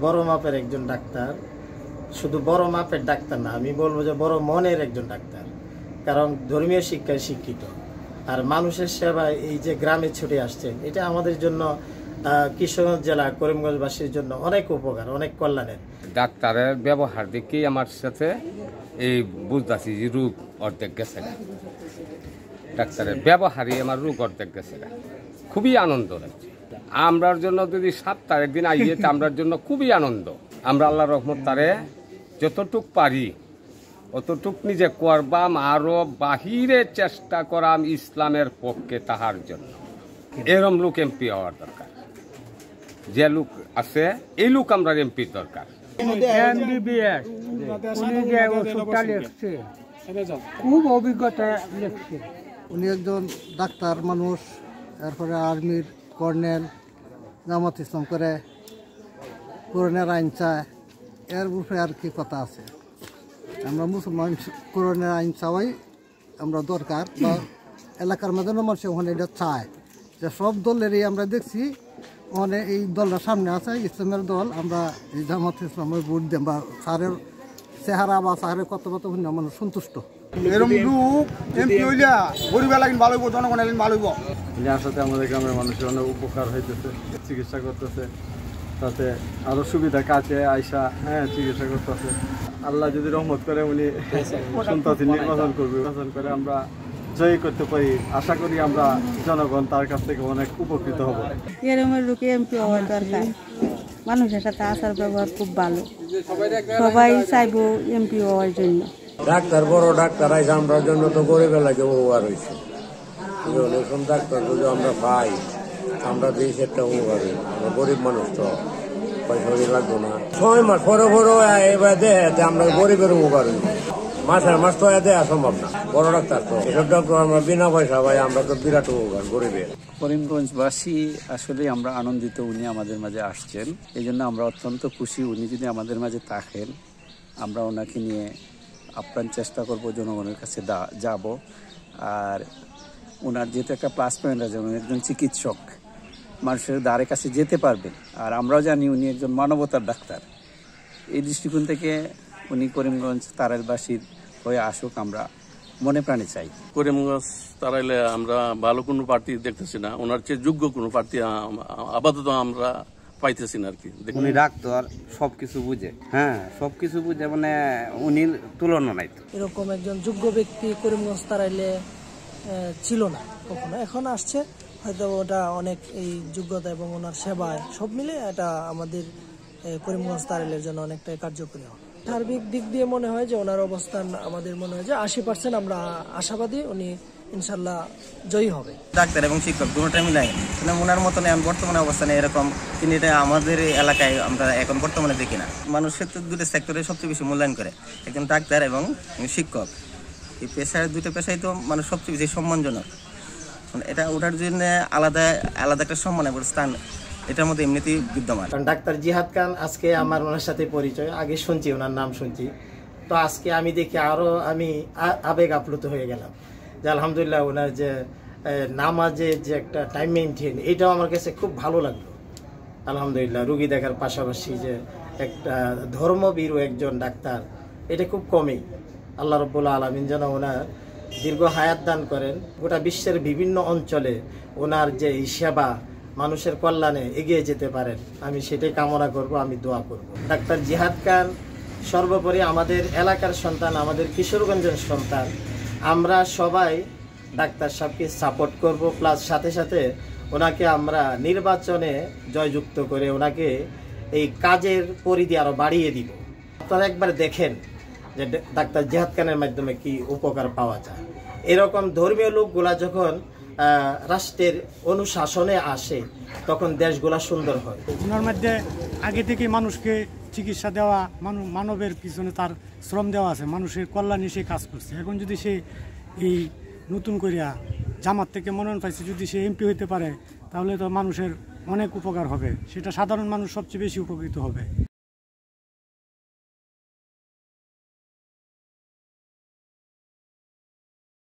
বড় মাপের একজন ডাক্তার, শুধু বড় মাপের ডাক্তার না, আমি বলবো যে বড় মনের একজন ডাক্তার। কারণ ধর্মীয় শিক্ষায় শিক্ষিত আর মানুষের সেবায় এই যে গ্রামে ছুটে আসছেন, এটা আমাদের জন্য কিশোরগঞ্জ জেলা করিমগঞ্জবাসীর জন্য অনেক উপকার, অনেক কল্যাণের। ডাক্তারের ব্যবহার দেখেই আমার সাথে এই বুঝতেছি যে রোগ অর্ধেক গেছে। ডাক্তারের ব্যবহারই আমার রোগ অর্ধেক গেছে। খুবই আনন্দ লাগছে। আমরার জন্য যদি সপ্তাহে একদিন আইয়ে আমরার জন্য খুবই আনন্দ। আমরা আল্লাহ রহমত তারে যতটুক পারি অতটুক নিজে করবাম, আরো বাহিরে চেষ্টা করাম ইসলামের পক্ষে তাহার জন্য। এরম লোক এমপি হওয়ার দরকার। যে লোক আছে এই লোক আমরা এমপির দরকার। খুব অভিজ্ঞতা লেগছে। উনি একজন ডাক্তার মানুষ, তারপরে আর্মির কর্নেল, জামাত ইসলাম করে, কোরআনের আইন চায়। এর উপরে আর কি কথা আছে? আমরা মুসলমান, কোরআনের আইন চাওয়াই আমরা দরকার, বা এলাকার মধ্যে মানুষ ওখানে এটা চায়। যে সব দলেরই আমরা দেখছি ওখানে এই দলটা সামনে আছে, ইসলামের দল। আমরা এই জামাত ইসলামের ভোট দেন বা স্যারের চেহারা বা স্যারের কথাবার্তা মানুষ সন্তুষ্ট। এরকম লোক এমপি হইলা গরিব এলাকা ভালো হইব, জনগণ এলাকা ভালো হইব। যার সাথে আমাদের গ্রামের মানুষের অনেক উপকার হইতেছে, চিকিৎসা করতেছে, তাতে আরো সুবিধা কাছে আইসা চিকিৎসা করতেছে। আল্লাহ যদি রহমত করে উনি সন্তান নির্বাচন করবে, নির্বাচন করে আমরা জয়ী করতে পারি। আশা করি আমরা জনগণ তার কাছ থেকে অনেক উপকৃত হব। এরকমের লোকে এমপি হওয়ার দরকার। মানুষের সাথে আচার ব্যবহার খুব ভালো, সবাই চাইবো এমপি হওয়ার জন্য। ডাক্তার বড় ডাক্তার আইসা আমরা জন্য তো গরিব এলাকা উপকার হয়েছে। এরকম ডাক্তার যদি আমরা পাই আমরা বেশ একটা উপকার হই। আমরা গরিব মানুষ তো পয়সা লাগবো না। 6 মাস পরে পরে এবার দেয় আমরা গরিবের উপকার হই। মাসের মাস তো দেওয়া সম্ভব না। বড় ডাক্তার তো এসব ডাক্তার আমরা বিনা পয়সা পাই, আমরা তো বিরাট উপকার গরিবের। করিমগঞ্জবাসী আসলে আমরা আনন্দিত উনি আমাদের মাঝে আসছেন। এই জন্য আমরা অত্যন্ত খুশি। উনি যদি আমাদের মাঝে থাকেন আমরা ওনাকে নিয়ে আপ্রাণ চেষ্টা করব, জনগণের কাছে যাব। আর ওনার যেহেতু একটা প্লাস পয়েন্ট আছে, উনি একজন চিকিৎসক, মানুষের দ্বারে কাছে যেতে পারবেন। আর আমরাও জানি উনি একজন মানবতার ডাক্তার। এই দৃষ্টিকোণ থেকে উনি করিমগঞ্জ তারাইলবাসীর হয়ে আসুক, আমরা মনে প্রাণে চাই। করিমগঞ্জ তারাইলে আমরা ভালো কোনো প্রার্থী দেখতেছি না, ওনার চেয়ে যোগ্য কোনো প্রার্থী আপাতত আমরা পাইতেছি না আর কি। উনি ডাক্তার, সবকিছু বুঝে, সবকিছু বুঝে, মানে উনি তুলনা নাই। এরকম একজন যোগ্য ব্যক্তি করিমগঞ্জ তারাইলে ছিল না কখনো, এখন আসছে। হয়তো ওটা অনেক এই যোগ্যতা এবং ওনার সেবায় সব মিলে এটা আমাদের করিমগঞ্জ তারাইলের জন্য অনেকটাই কার্যকরী হবে। সার্বিক দিক দিয়ে মনে হয় যে ওনার অবস্থান আমাদের মনে হয় যে 80% আমরা আশাবাদী উনি ইনশাল্লাহ জয়ী হবে। ডাক্তার এবং শিক্ষক দুটোটা মিলাই ওনার মতন বর্তমানে অবস্থানে এরকম তিনি এটা আমাদের এলাকায় আমরা এখন বর্তমানে দেখি না। মানুষের তো দুটো সেক্টরে সবচেয়ে বেশি মূল্যায়ন করে, একজন ডাক্তার এবং শিক্ষক। এই পেশার দুটো পেশাই তো মানুষ সবচেয়ে বেশি সম্মানজনক। এটা ওঠার জন্য আলাদা আলাদা একটা সম্মান এবং স্থান এটার মধ্যে এমনিতেই বিদ্যমান। ডাক্তার জিহাদ খান, আজকে আমার ওনার সাথে পরিচয়, আগে শুনছি ওনার নাম শুনছি, তো আজকে আমি দেখি আরো আমি আবেগ আপ্লুত হয়ে গেলাম যে আলহামদুলিল্লাহ ওনার যে নামাজে যে একটা টাইম মেনটেন, এটাও আমার কাছে খুব ভালো লাগলো। আলহামদুলিল্লাহ রুগী দেখার পাশাপাশি যে একটা ধর্মবীর একজন ডাক্তার, এটা খুব কমই। আল্লাহ রাব্বুল আলামিন যেন ওনার দীর্ঘ হায়াত দান করেন, গোটা বিশ্বের বিভিন্ন অঞ্চলে ওনার যে এই সেবা মানুষের কল্যাণে এগিয়ে যেতে পারেন, আমি সেটাই কামনা করব, আমি দোয়া করব। ডাক্তার জিহাদ খান সর্বোপরি আমাদের এলাকার সন্তান, আমাদের কিশোরগঞ্জের সন্তান। আমরা সবাই ডাক্তার সাহেবকে সাপোর্ট করব, প্লাস সাথে সাথে ওনাকে আমরা নির্বাচনে জয়যুক্ত করে ওনাকে এই কাজের পরিধি আরও বাড়িয়ে দিব। আপনারা একবার দেখেন যে ডাক্তার জিহাদ খানের মাধ্যমে কি উপকার পাওয়া যায়। এরকম ধর্মীয় লোকগুলা যখন রাষ্ট্রের অনুশাসনে আসে তখন দেশগুলা সুন্দর হয়। ওনার মধ্যে আগে থেকে মানুষকে চিকিৎসা দেওয়া, মানবের পিছনে তার শ্রম দেওয়া আছে, মানুষের কল্যাণে সে কাজ করছে। এখন যদি সে এই নতুন করিয়া জামাত থেকে মনোনয়ন পাইছে, যদি সে এমপি হইতে পারে তাহলে তো মানুষের অনেক উপকার হবে, সেটা সাধারণ মানুষ সবচেয়ে বেশি উপকৃত হবে।